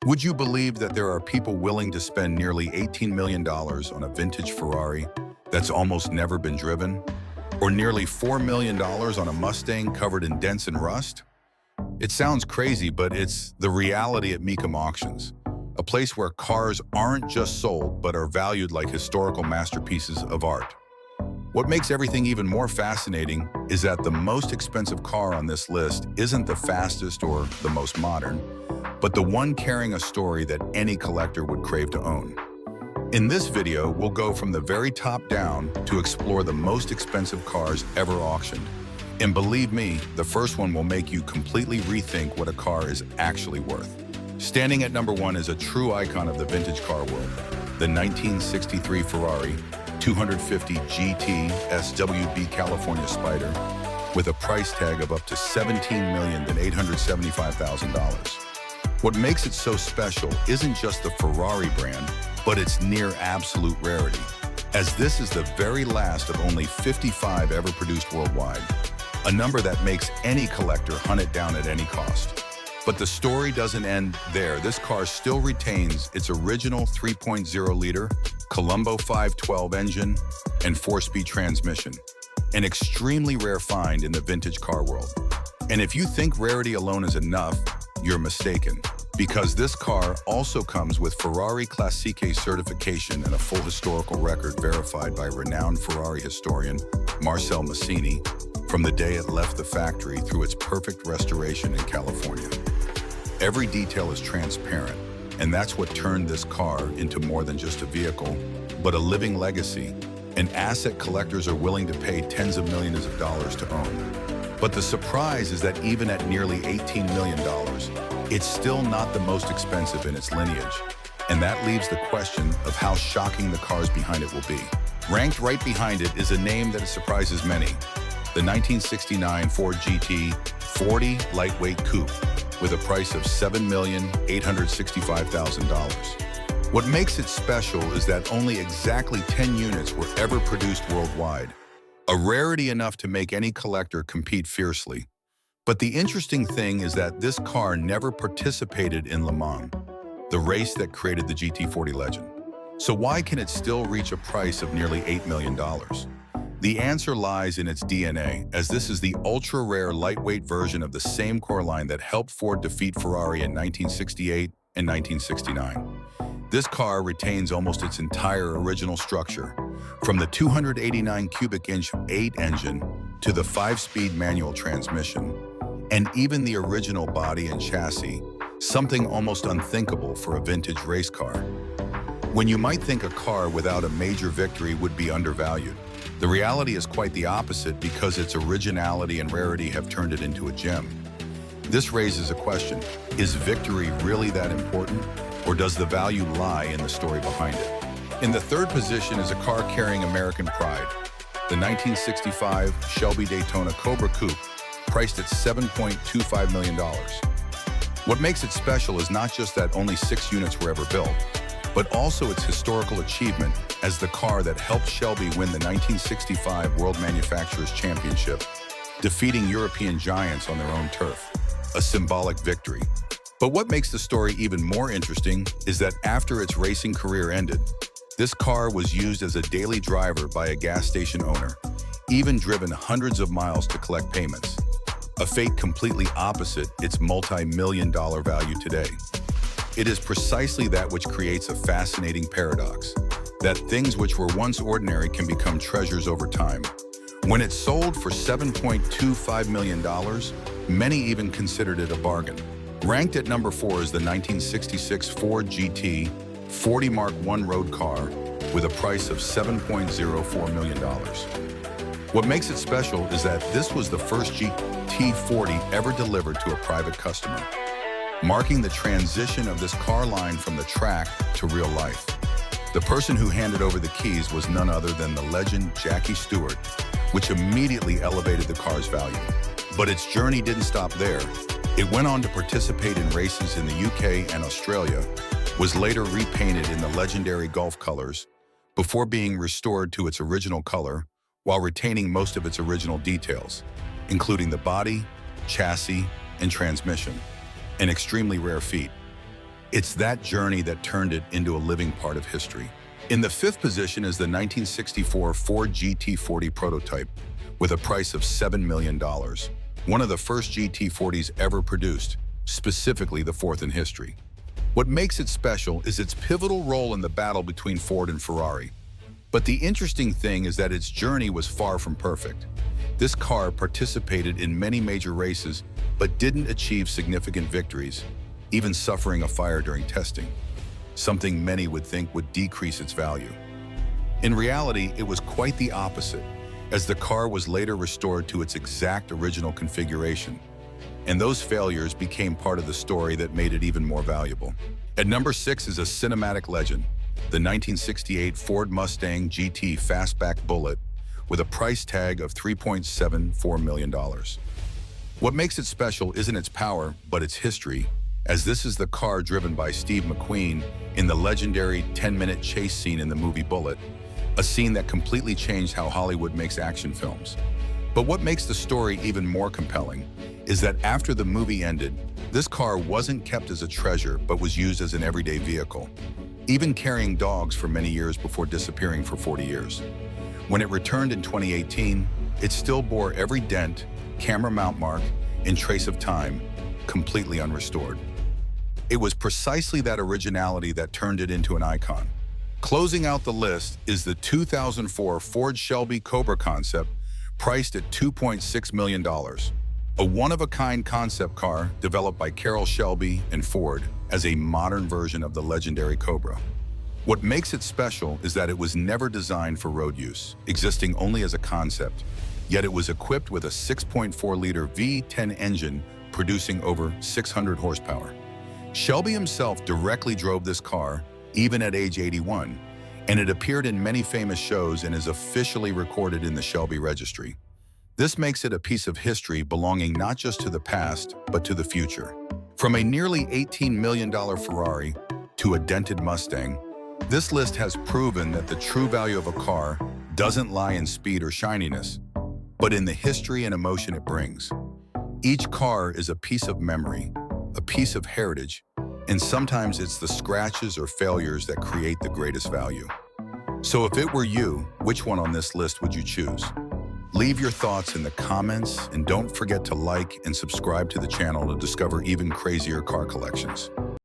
Would you believe that there are people willing to spend nearly $18 million on a vintage Ferrari that's almost never been driven? Or nearly $4 million on a Mustang covered in dents and rust? It sounds crazy, but it's the reality at Mecum Auctions, a place where cars aren't just sold but are valued like historical masterpieces of art. What makes everything even more fascinating is that the most expensive car on this list isn't the fastest or the most modern, but the one carrying a story that any collector would crave to own. In this video, we'll go from the very top down to explore the most expensive cars ever auctioned. And believe me, the first one will make you completely rethink what a car is actually worth. Standing at number 1 is a true icon of the vintage car world, the 1963 Ferrari 250 GT SWB California Spider, with a price tag of up to $17,875,000. What makes it so special isn't just the Ferrari brand, but its near absolute rarity, as this is the very last of only 55 ever produced worldwide, a number that makes any collector hunt it down at any cost. But the story doesn't end there. This car still retains its original 3.0-liter Colombo 512 engine and 4-speed transmission, an extremely rare find in the vintage car world. And if you think rarity alone is enough, you're mistaken, because this car also comes with Ferrari Classique certification and a full historical record verified by renowned Ferrari historian Marcel Massini from the day it left the factory through its perfect restoration in California. Every detail is transparent, and that's what turned this car into more than just a vehicle, but a living legacy, an asset collectors are willing to pay tens of millions of dollars to own. But the surprise is that even at nearly $18 million, it's still not the most expensive in its lineage. And that leaves the question of how shocking the cars behind it will be. Ranked right behind it is a name that surprises many, the 1969 Ford GT 40 Lightweight Coupe, with a price of $7,865,000. What makes it special is that only exactly 10 units were ever produced worldwide, a rarity enough to make any collector compete fiercely. But the interesting thing is that this car never participated in Le Mans, the race that created the GT40 legend. So why can it still reach a price of nearly $8 million? The answer lies in its DNA, as this is the ultra-rare lightweight version of the same core line that helped Ford defeat Ferrari in 1968 and 1969. This car retains almost its entire original structure, from the 289 cubic inch 8 engine to the 5-speed manual transmission, and even the original body and chassis, something almost unthinkable for a vintage race car. When you might think a car without a major victory would be undervalued, the reality is quite the opposite, because its originality and rarity have turned it into a gem. This raises a question: is victory really that important, or does the value lie in the story behind it? In the third position is a car carrying American pride, the 1965 Shelby Daytona Cobra Coupe, priced at $7.25 million. What makes it special is not just that only 6 units were ever built, but also its historical achievement as the car that helped Shelby win the 1965 World Manufacturers' Championship, defeating European giants on their own turf, a symbolic victory. But what makes the story even more interesting is that after its racing career ended, this car was used as a daily driver by a gas station owner, even driven hundreds of miles to collect payments, a fate completely opposite its multi-million-dollar value today. It is precisely that which creates a fascinating paradox, that things which were once ordinary can become treasures over time. When it sold for $7.25 million, many even considered it a bargain. Ranked at number 4 is the 1966 Ford GT 40 Mark I road car with a price of $7.04 million. What makes it special is that this was the first GT40 ever delivered to a private customer, marking the transition of this car line from the track to real life. The person who handed over the keys was none other than the legend Jackie Stewart, which immediately elevated the car's value. But its journey didn't stop there. It went on to participate in races in the UK and Australia, was later repainted in the legendary Gulf colors, before being restored to its original color while retaining most of its original details, including the body, chassis, and transmission, an extremely rare feat. It's that journey that turned it into a living part of history. In the fifth position is the 1964 Ford GT40 prototype, with a price of $7 million. One of the first GT40s ever produced, specifically the fourth in history. What makes it special is its pivotal role in the battle between Ford and Ferrari. But the interesting thing is that its journey was far from perfect. This car participated in many major races, but didn't achieve significant victories, even suffering a fire during testing, something many would think would decrease its value. In reality, it was quite the opposite, as the car was later restored to its exact original configuration, and those failures became part of the story that made it even more valuable. At number 6 is a cinematic legend, the 1968 Ford Mustang GT Fastback Bullet, with a price tag of $3.74 million. What makes it special isn't its power, but its history, as this is the car driven by Steve McQueen in the legendary 10-minute chase scene in the movie Bullet, a scene that completely changed how Hollywood makes action films. But what makes the story even more compelling is that after the movie ended, this car wasn't kept as a treasure but was used as an everyday vehicle, even carrying dogs for many years before disappearing for 40 years. When it returned in 2018, it still bore every dent, camera mount mark, and trace of time, completely unrestored. It was precisely that originality that turned it into an icon. Closing out the list is the 2004 Ford Shelby Cobra concept, priced at $2.6 million. A one-of-a-kind concept car developed by Carroll Shelby and Ford as a modern version of the legendary Cobra. What makes it special is that it was never designed for road use, existing only as a concept, yet it was equipped with a 6.4-liter V10 engine producing over 600 horsepower. Shelby himself directly drove this car, even at age 81, and it appeared in many famous shows and is officially recorded in the Shelby Registry. This makes it a piece of history belonging not just to the past, but to the future. From a nearly $18 million Ferrari to a dented Mustang, this list has proven that the true value of a car doesn't lie in speed or shininess, but in the history and emotion it brings. Each car is a piece of memory, a piece of heritage, and sometimes it's the scratches or failures that create the greatest value. So if it were you, which one on this list would you choose? Leave your thoughts in the comments, and don't forget to like and subscribe to the channel to discover even crazier car collections.